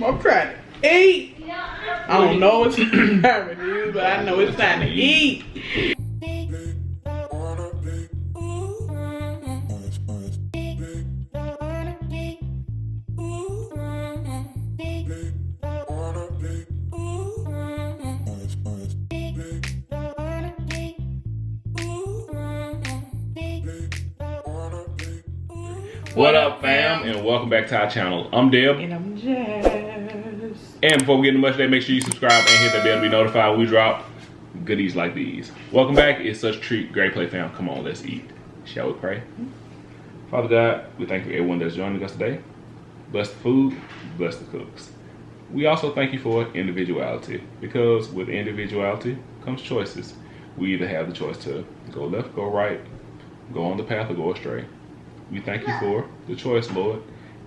I'm trying to eat. I don't know what time it is, but I know it's time to eat. What up, fam, and welcome back to our channel. I'm Deb. And I'm Jazz. And before we get into much today, make sure you subscribe and hit that bell to be notified when we drop goodies like these. Welcome back. It's such a treat. Great play, fam. Come on, let's eat. Shall we pray? Father God, we thank you for everyone that's joining us today. Bless the food, bless the cooks. We also thank you for individuality, because with individuality comes choices. We either have the choice to go left, go right, go on the path, or go astray. We thank you for the choice, Lord,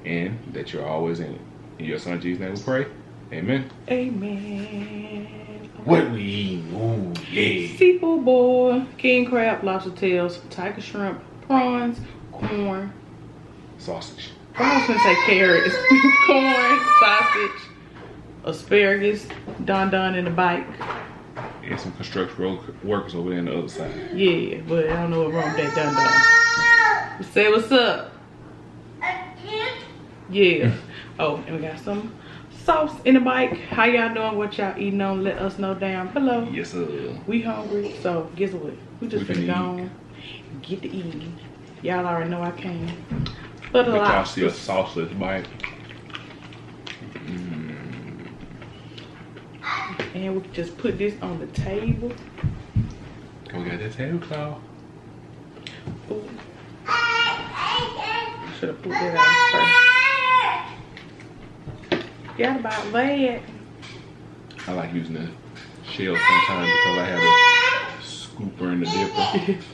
and that you're always in it. In your son Jesus' name we pray. Amen. Amen. What we eating? Ooh, yeah. Seafood boil, king crab, lobster tails, tiger shrimp, prawns, corn. Sausage. I was gonna say carrots. Corn, sausage, asparagus, don in the bike. And some construction workers over there on the other side. Yeah, but I don't know what wrong with that don. Say what's up. Yeah. Oh, and we got some sauce in the bike. How y'all doing? What y'all eating on? Let us know down below. Yes, sir. We hungry, so guess what? We just finna go on and get to eating. Y'all already know I can. But a lot. Y'all see a sauceless bite. And we can just put this on the table. We got that tablecloth. Ooh. Should have put that out first. Forgot about that. I like using the shell sometimes because I have a scooper and a dipper.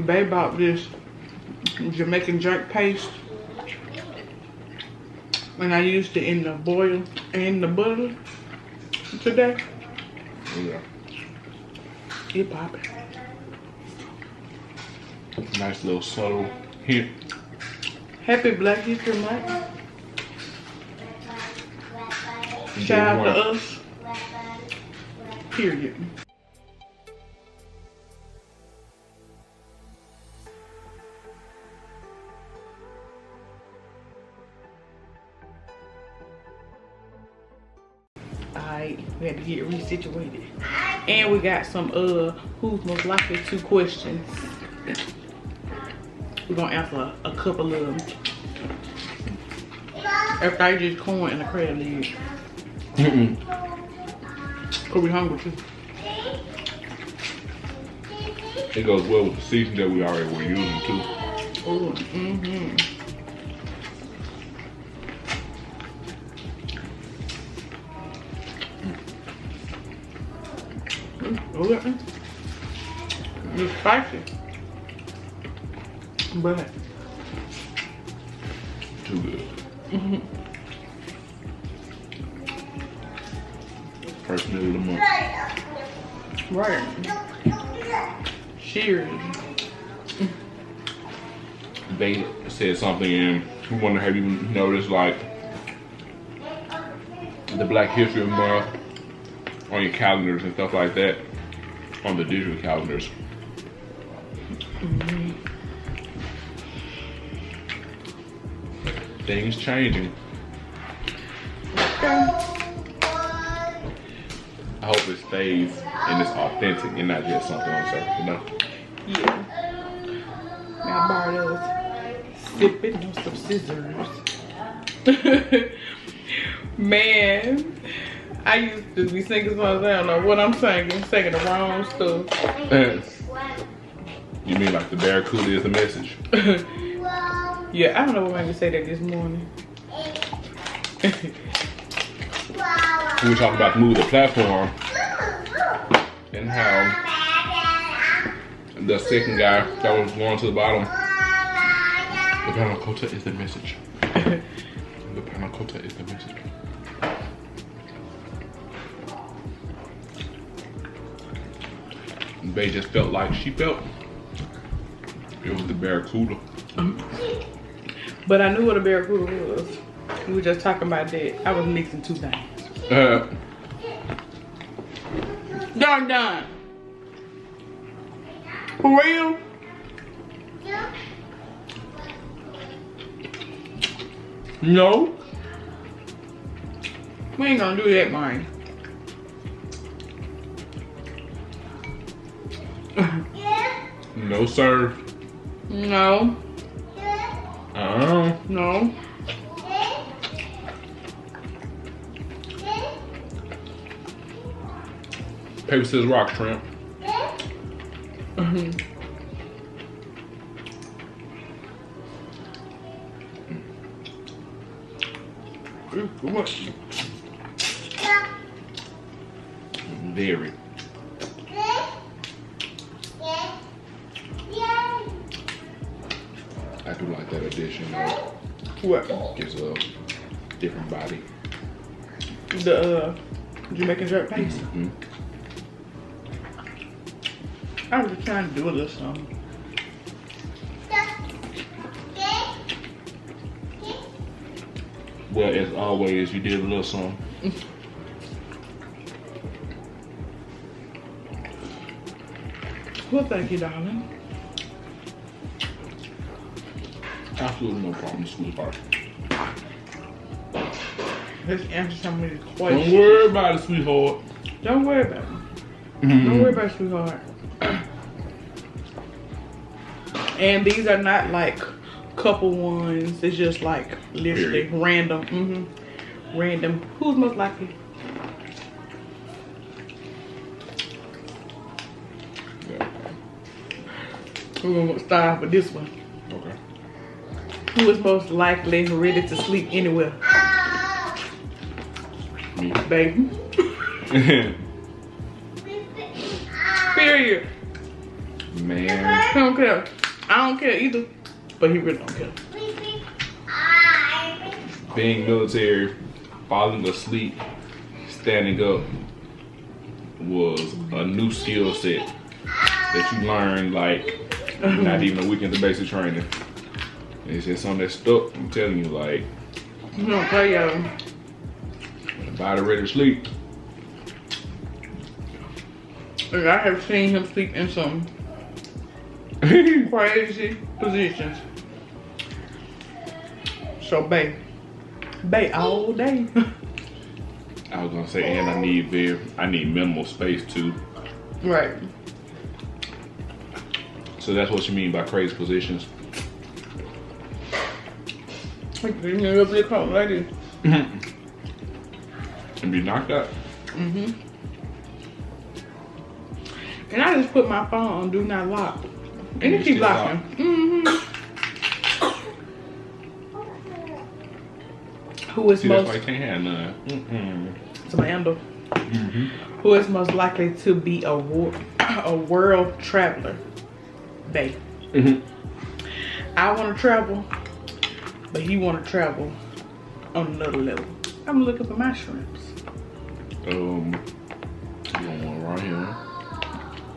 Babe bought this Jamaican jerk paste, and I used it in the boil and the butter today. Yeah. It popping. Nice little subtle hint. Happy Black History Month. Shout out to us. Period. Alright, we had to get resituated. And we got some who's most likely to questions. We're gonna answer a couple of them. After I just corn and a crab leg. Cause we hungry too. It goes well with the season that we already were using too. Oh, okay. It's spicy, but Too good. First meal of the month. right. Cheers. They said something, and we wonder, have you noticed like the Black History Month on your calendars and stuff like that, on the digital calendars? Things changing. Okay. I hope it stays and it's authentic and not just something on surface, you know? Yeah. Now I borrow those. Sipping on some scissors. Man, I used to be singing songs. I don't know what I'm singing the wrong stuff. You mean like the Barracuda is the message? Yeah, I don't know what made me say that this morning. We were talking about the move the platform and how the second guy that was going to the bottom, the panna cotta is the message. The panna cotta is the message. Bae just felt like she felt. It was the Barracuda. But I knew what a Barracuda was. We were just talking about that. I was mixing two things. Done. For real? No. We ain't gonna do that, man. No, sir. No. No. Paper, scissors, rock, shrimp. Very. I do like that addition. What? Gives a different body. The Jamaican jerk paste. I was just trying to do a little something. Well, as always, you did a little something. Well, thank you, darling. Absolutely no problem, sweetheart. Let's answer some of these questions. Don't worry about it, sweetheart. Don't worry about it. Don't worry about it, sweetheart. And these are not like couple ones. It's just like literally random. Random. Who's most likely? We're gonna start off with this one. Okay. Who is most likely ready to sleep anywhere? Me. Baby. Period. Man. I don't care. I don't care either. But he really don't care. Being military, falling asleep, standing up was a new skill set that you learned like not even a week into basic training. It's just something that stuck. I'm telling you, like, You don't play, y'all. when the body ready to sleep. Like, I have seen him sleep in some crazy positions. So, babe all day. I was gonna say, and I need minimal space too. Right. So that's what you mean by crazy positions. Like, you know, up like this. And be knocked out. And I just put my phone on do not lock. And it keep locking. Who is See, most? that's why you can't have none. It's my handle. Who is most likely to be a world traveler? Babe. I want to travel, but he want to travel on another level. I'm looking for my shrimps. You want one right here?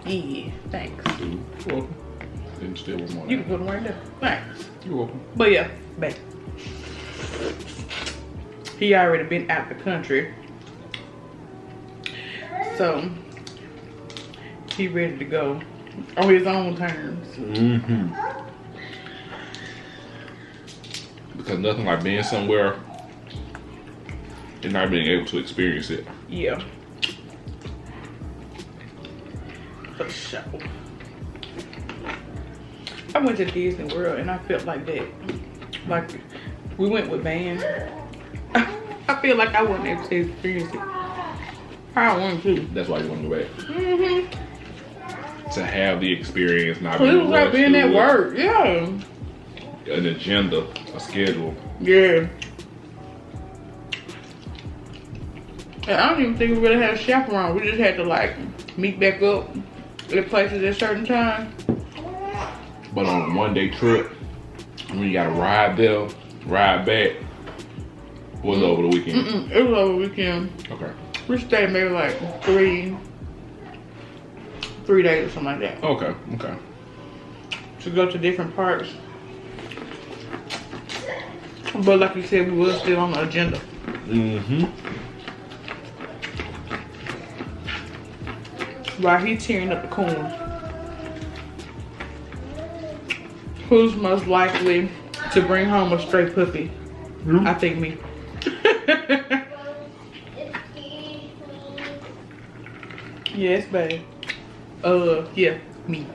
Yeah, thanks. You're welcome. Then still one more. You can put them right there. Thanks. You're welcome. But yeah, babe. He already been out the country. So he ready to go on his own terms. Because nothing like being somewhere and not being able to experience it. Yeah. For sure. I went to Disney World and I felt like that. Like we went with Van. I feel like I wasn't able to experience it. I want to. That's why you want to go back. To have the experience, not It was like being at work, yeah. An agenda, a schedule. Yeah. And I don't even think we really had a chaperone. We just had to like meet back up at places at certain times. But on a one-day trip, when you gotta ride there, ride back, was over the weekend? It was over the weekend. Okay. We stayed maybe like 3 days or something like that. Okay, okay. To go to different parts. But like you said, we were still on the agenda. Mm-hmm. While he's tearing up the corn. Who's most likely to bring home a stray puppy? Mm-hmm. I think me. Yes, babe. Yeah, me.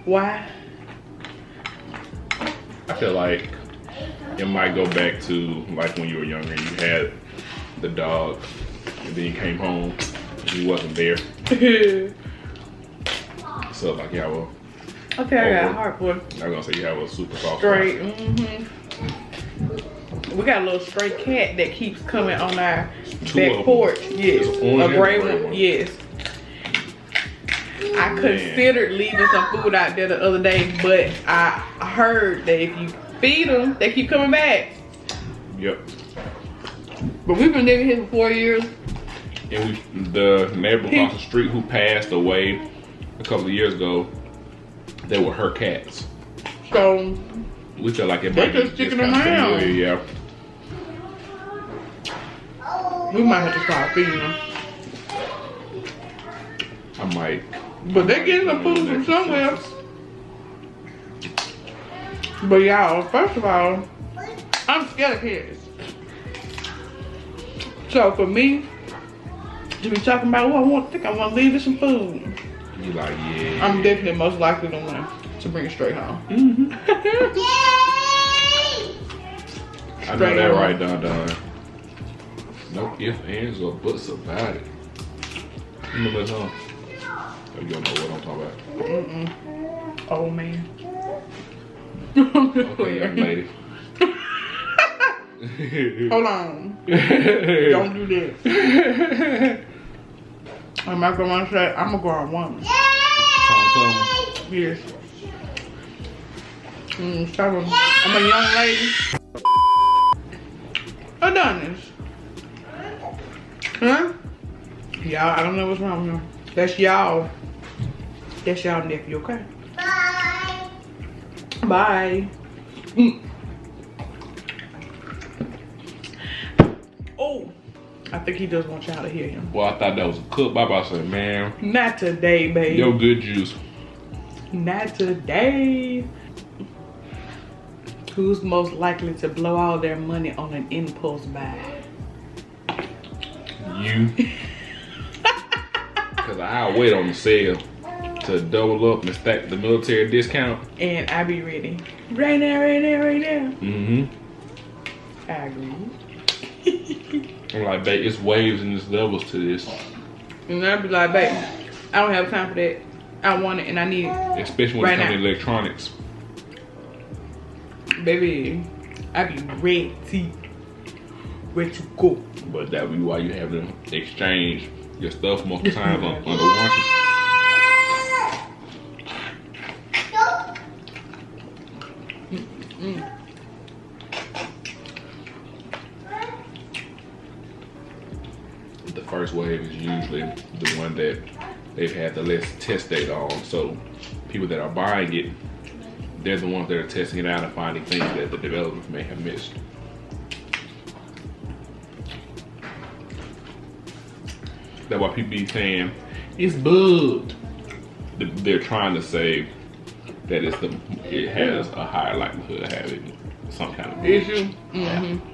Why? I feel like it might go back to like when you were younger and you had the dog and then you came home and he wasn't there. So like you have a... Okay, I got a heart for it. I was gonna say you have a super soft Straight, We got a little stray cat that keeps coming on our back porch. Yes, a gray one. Yes. I considered leaving some food out there the other day, but I heard that if you feed them, they keep coming back. Yep. But we've been living here for 4 years. And the neighbor across the street who passed away a couple of years ago, they were her cats. So we feel like it they might be just sticking around. Yeah. We might have to start feeding them. I might. But they getting some food from somewhere. But y'all, first of all, I'm scared of cats. So for me to be talking about what I want to leave you some food. You like, yeah. I'm definitely most likely the one to bring it straight home. I know that right, Don. No ifs, ands, or buts about it. Remember that song? Oh, you don't know what I'm talking about. Oh man. Okay, young lady. Hold on. Don't do that. And my grandma said, I'm a grown woman. Yes. I'm a young lady. Adonis. Huh? Y'all, I don't know what's wrong with him. That's y'all. That's y'all nephew, okay? Bye. Bye. Oh, I think he does want y'all to hear him. Well, I thought that was a cook. Baba said, man. Not today, babe. Yo, good juice. Not today. Who's most likely to blow all their money on an impulse buy? You. Because I'll wait on the sale to double up and stack the military discount. And I be ready. Right now, right now, right now. Mm-hmm. I agree. I'm like, babe, it's waves and there's levels to this. And I'll be like, babe, I don't have time for that. I want it and I need it. Especially when it comes to electronics. Baby, I be ready to go. But that be why you have to exchange your stuff multiple times under warranty. The first wave is usually the one that they've had the less test data on. So people that are buying it, they're the ones that are testing it out and finding things that the developers may have missed. That's why people be saying it's bugged. They're trying to say that it has a higher likelihood of having some kind of issue. Mm-hmm.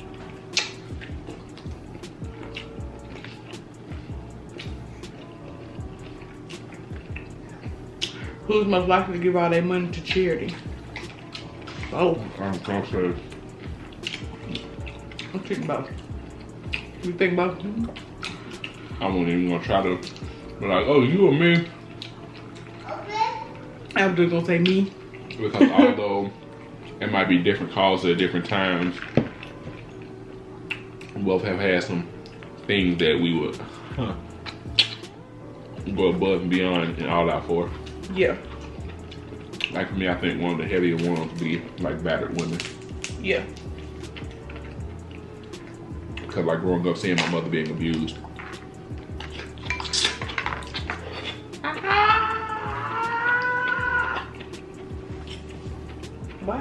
Who's most likely to give all their money to charity? Oh, I'm sure. I'm thinking about. You think about? I wasn't even gonna try to be like, oh, you or me? I was just gonna say me. Because although it might be different causes at different times, we both have had some things that we would go above and beyond and all out for. Yeah. Like for me, I think one of the heavier ones would be like battered women. Yeah. Because like growing up seeing my mother being abused.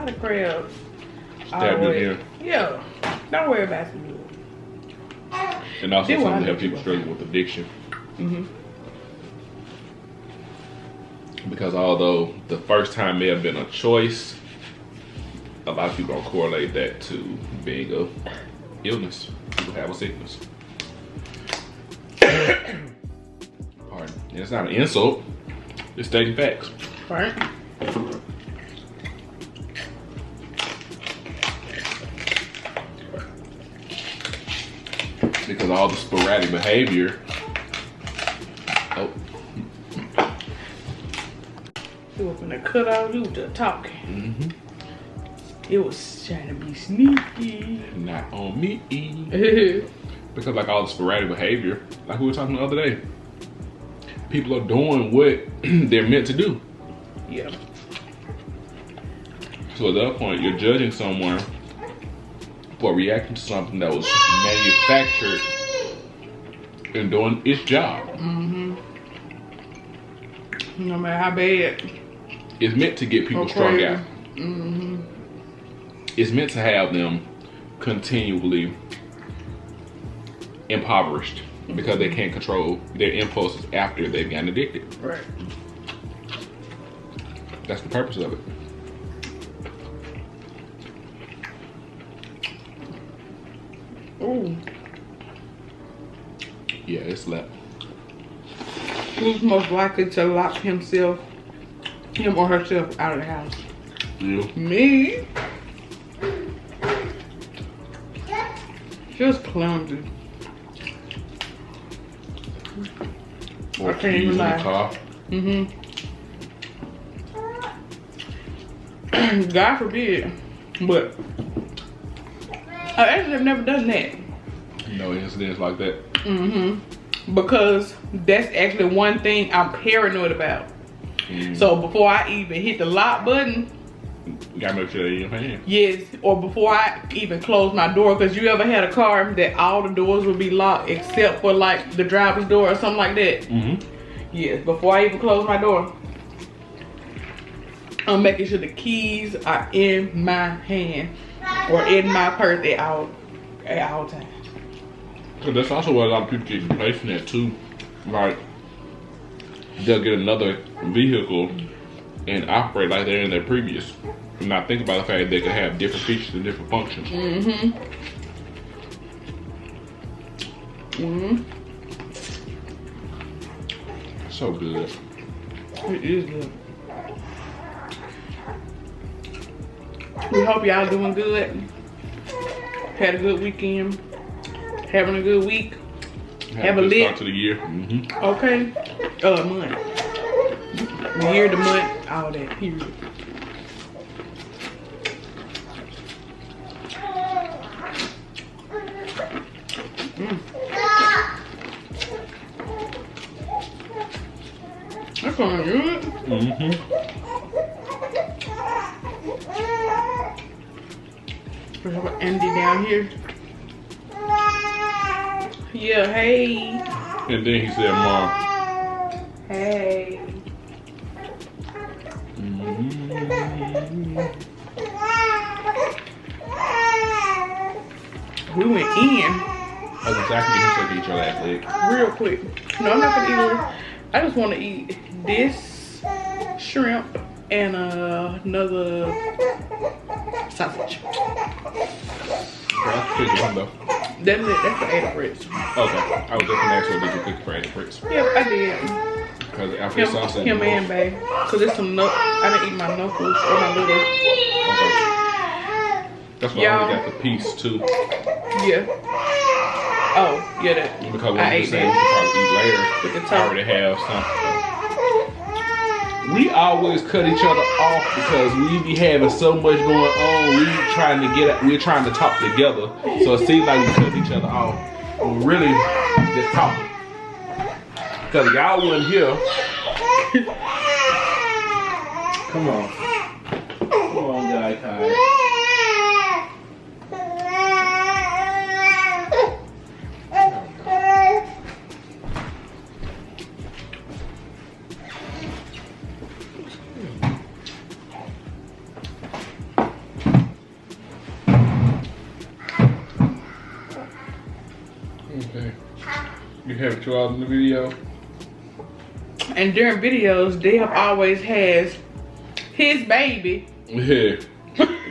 lot of crabs. Stab you here. Yeah. Don't worry about it. And also something to help people struggling with addiction. Because although the first time may have been a choice, a lot of people don't correlate that to being a illness. People have a sickness. Pardon. And it's not an insult. It's stating facts. Right. Because all the sporadic behavior. Oh. You was gonna cut out, you was talking. It was trying to be sneaky. Not on me. Because like all the sporadic behavior, like we were talking the other day, people are doing what they're meant to do. Yeah. So at that point, you're judging someone for reacting to something that was manufactured and doing its job. No matter how bad. It's meant to get people strung out. It's meant to have them continually impoverished because they can't control their impulses after they've gotten addicted. Right. That's the purpose of it. Ooh. Yeah, it slept. Who's most likely to lock him or herself out of the house? You. Me. Just clumsy. Or I can't even keys in lie. the car. God forbid. But I actually have never done that. No incidents like that. Because that's actually one thing I'm paranoid about. So before I even hit the lock button, You gotta make sure they're in your hand. yes, or before I even close my door, because you ever had a car that all the doors would be locked except for like the driver's door or something like that? Yes, before I even close my door, I'm making sure the keys are in my hand or in my purse at all times. So that's also what a lot of people get complacent at too. Like, they'll get another vehicle and operate like they're in their previous. And not think about the fact that they could have different features and different functions. So good. It is good. We hope y'all doing good. Had a good weekend. Having a good week. Have a good lit start to the year. Okay. Month. The year, the month, all that. Period. That's gonna do it. We have Andy down here. Yeah, hey. And then he said, Mom. Hey. We went in. I was exactly going to eat your last leg. Real quick. No, I'm not gonna eat it. I just want to eat this shrimp and another sausage. That's the APP Fritz. Okay. I was just going to ask you, did you cook for APP Fritz? Yep, I did. Because after the sausage. Him and babe. Because it's some I didn't eat my knuckles or my liver. Okay. That's why I only got the piece too. Yeah. Oh, yeah, that. Because what I'm saying, we can probably eat later. With the I already have something. We always cut each other off because we be having so much going on. We're trying to talk together. So it seems like we cut each other off. We're really just talking. Because y'all wasn't here. Come on. Come on, guy, Kai. have Charles in the video. And during videos, Deb always has his baby. Yeah.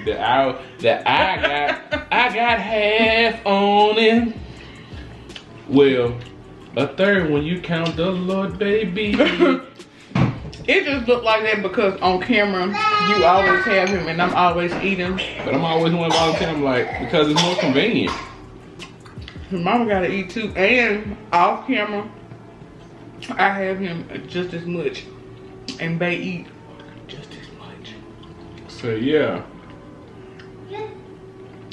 that I got half on it. Well, a third when you count the Lord, baby. It just looked like that because on camera, you always have him and I'm always eating. But I'm always one volunteer. I'm like, because it's more convenient. Mama gotta eat too. And off camera, I have him just as much. And they eat just as much. So yeah.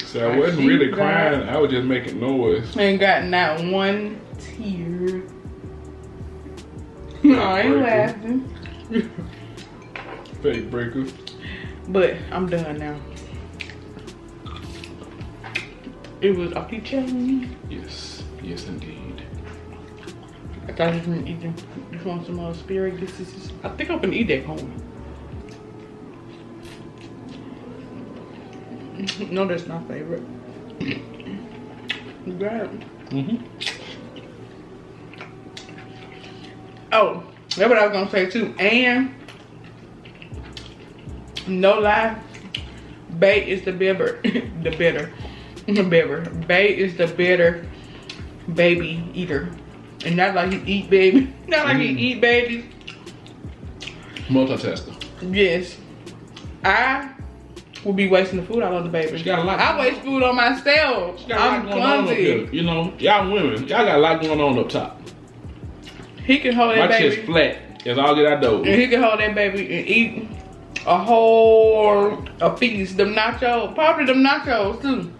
So I wasn't really crying. I was just making noise. Ain't got not one tear. No, I ain't laughing. Fake breaker. But I'm done now. It was off the chain. Yes, yes indeed. I thought you were eating. You want some asparagus? I think I'm gonna eat that corn. No, that's my favorite. You got it. Mm-hmm. Oh, that's what I was gonna say too. And no lie, Bay is the better, Bay is the better baby eater, and not like he eat baby, not like he eat babies. Multitasker. Yes, I will be wasting the food out on the baby. I waste food on myself. I'm clumsy. You know, y'all women, y'all got a lot going on up top. He can hold that baby. My chest flat. That's all that I do. And he can hold that baby and eat a whole feast. Them nachos, probably them nachos too.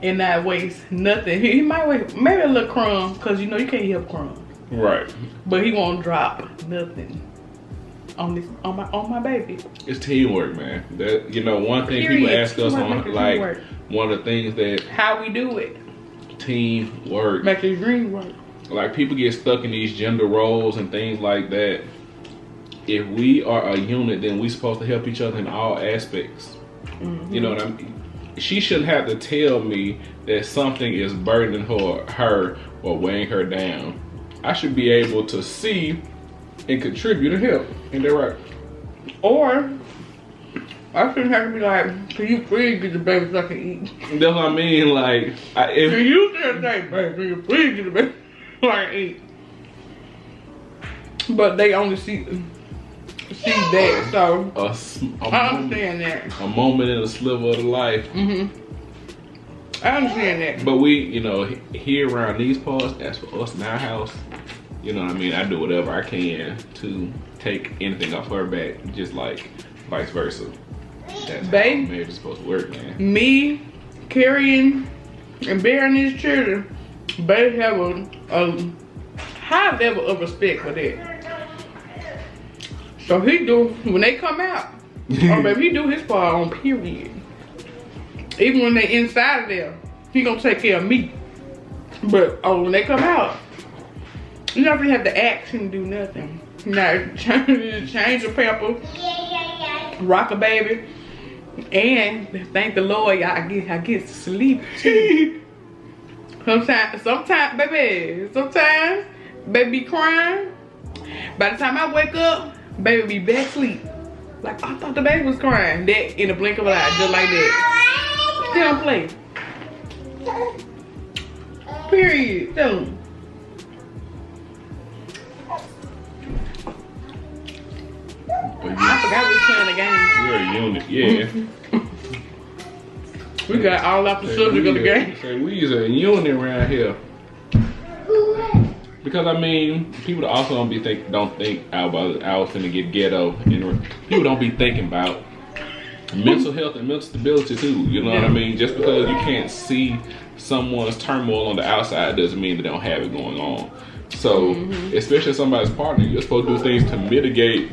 And not waste nothing. He might waste maybe a little crumb, cause you know you can't help crumbs. Right. But he won't drop nothing on my baby. It's teamwork, man. That, you know, one thing people ask us on, like, one of the things that how we do it. Teamwork. Make the dream work. Like, people get stuck in these gender roles and things like that. If we are a unit, then we're supposed to help each other in all aspects. Mm-hmm. You know what I mean? She shouldn't have to tell me that something is burdening her or weighing her down. I should be able to see and contribute and help. Ain't that right? Or I shouldn't have to be like, can you please get the baby so I can eat? That's what I mean. Like, if can you just say, baby, can you please get the baby so I can eat? But they only see that, so I understand that. A moment in a sliver of life. Mm-hmm. I understand that. But we, you know, here around these parts, as for us in our house, you know what I mean, I do whatever I can to take anything off her back, just like vice versa. That's how marriage is supposed to work, man. Me carrying and bearing these children, baby have a high level of respect for that. So he do, when they come out, oh baby, he do his part on period. Even when they inside of there, he gonna take care of me. But when they come out, you don't really have to ask him to do nothing. Now, change the pamper, rock a baby, and thank the Lord, I get to sleep too. Sometimes, baby be crying. By the time I wake up, baby be back asleep. Like, I thought the baby was crying. That in a blink of an eye, just like that. Tell him play. Period. Tell him. I forgot we was playing a game. We're a unit, yeah. We got all off the subject of the game. So we is a unit around here. Because I mean, people also don't think I was finna get ghetto, and people don't be thinking about mental health and mental stability too. You know what I mean? Just because you can't see someone's turmoil on the outside doesn't mean they don't have it going on. So, especially somebody's partner, you're supposed to do things to mitigate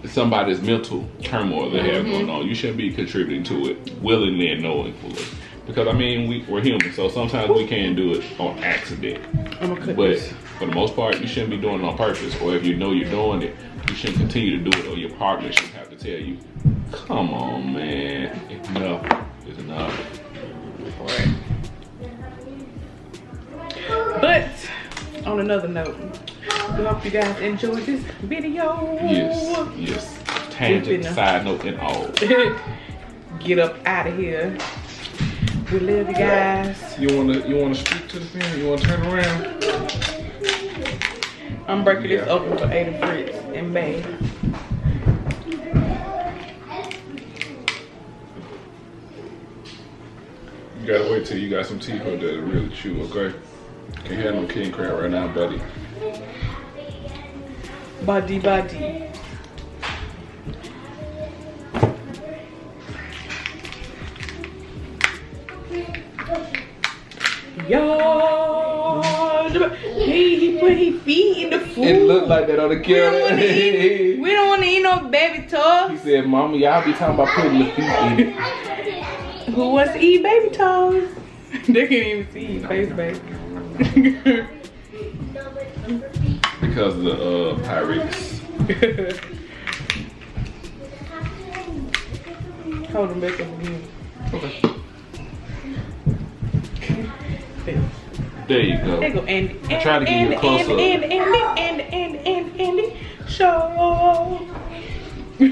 somebody's mental turmoil they have going on. You shouldn't be contributing to it willingly and knowingly. Because I mean, we're human, so sometimes we can do it on accident. But for the most part, you shouldn't be doing it on purpose. Or if you know you're doing it, you shouldn't continue to do it, or your partner shouldn't have to tell you, come on, man, enough is enough. But on another note, we hope you guys enjoyed this video. Yes. Tangent, side note, and all. Get up out of here. We love you guys. You wanna speak to the family? You wanna turn around? I'm breaking this open for APP Fritz and Bay. You gotta wait till you got some teeth up there to really chew, okay? Can't have no king crab right now, buddy. Buddy. Yo, he put his feet in the food. It looked like that on the camera. We don't want to eat no baby toes. He said, "Mama, y'all be talking about putting the feet in." Who wants to eat baby toes? They can't even see your face, baby. Because of the pirates. Hold them back up again. Okay. There you go. There you go, Andy. I tried to give you a close up. Andy, show. He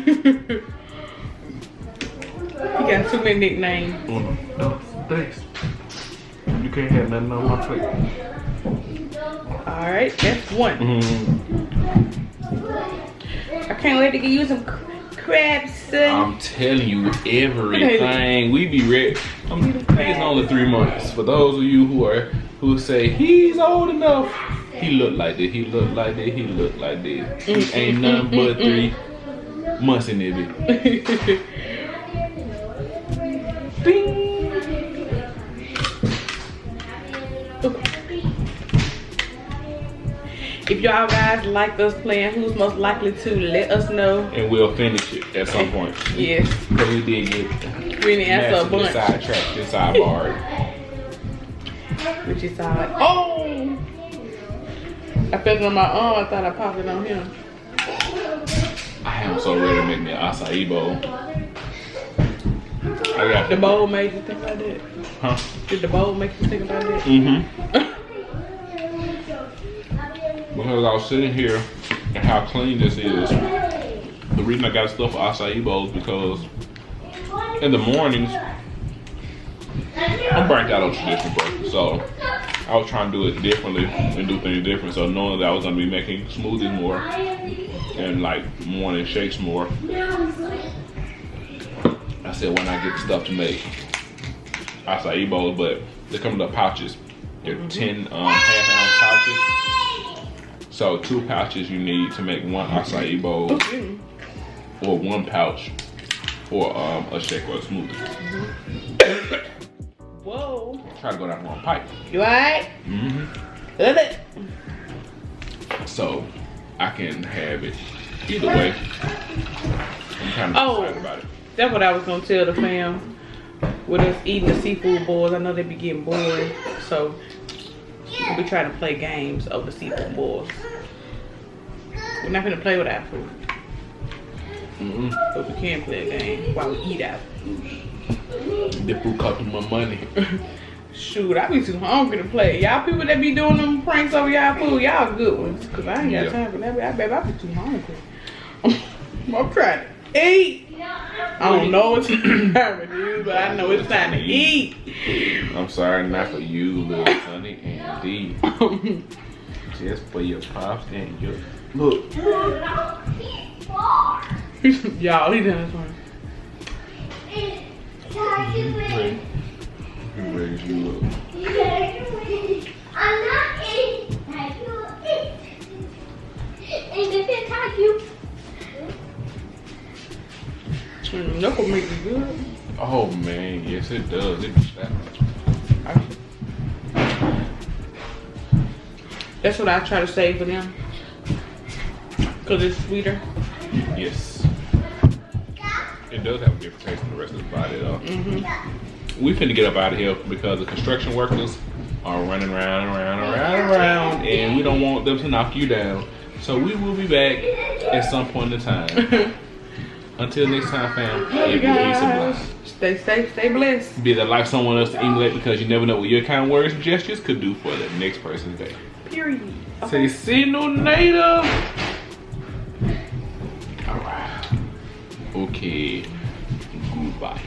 got too many nicknames. No, thanks. You can't have nothing on my plate. Alright, that's one. I can't wait to give you some crabs, son. I'm telling you everything. We be ready. I think it's only 3 months. For those of you who say he's old enough, he look like this, he look like this, he look like this. He ain't nothing but 3 months in there, bitch. If y'all guys like us playing Who's Most Likely To, let us know. And we'll finish it at some point. Yes. Because we did get answer a bunch. sidetracked and sidebarred. Which is side. Oh! I felt it on my arm. I thought I popped it on him. I am so ready to make me an acai bowl. I got the bowl made you think about that? Huh? Did the bowl make you think about that? Because I was sitting here and how clean this is. The reason I got stuff for acai bowls because in the mornings I'm burnt out on traditional breakfast, so I was trying to do it differently and do things different. So knowing that I was gonna be making smoothies more and like morning shakes more, I said why not get the stuff to make acai bowls, but they come in the pouches. They're 10 half-ounce pouches. So 2 pouches you need to make 1 acai bowl, or 1 pouch for a shake or a smoothie. Whoa. Try to go down one pipe. You alright? Love it. So I can have it either way. I'm kind of excited about it. That's what I was gonna tell the fam. With us eating the seafood boils, I know they be getting bored. So we'll be trying to play games of the seafood boils. We're not gonna play with our food. But we can play a game while we eat our food. The food costing my money. Shoot, I be too hungry to play. Y'all people that be doing them pranks over y'all food, y'all good ones. Cause I ain't got time for that. I be too hungry. I'm trying to eat. I don't know what time it is, but I know it's time to eat. I'm sorry, not for you, little honey and D. Just for your pops and your look. Y'all, he done this one. He raised you up. I'm not eating like you eat. And if it's like you. Knuckle meat is good. Oh man, yes it does. It be slapping. That's what I try to save for them. Cause it's sweeter. Yes. It does have a different taste from the rest of the body though. We finna get up out of here because the construction workers are running around and we don't want them to knock you down. So we will be back at some point in time. Until next time, fam, it will be sublime. Stay safe, stay blessed. Be that like someone else to emulate, because you never know what your kind of words and gestures could do for the next person's day. Period. Say, see no native. Alright. Okay. Goodbye.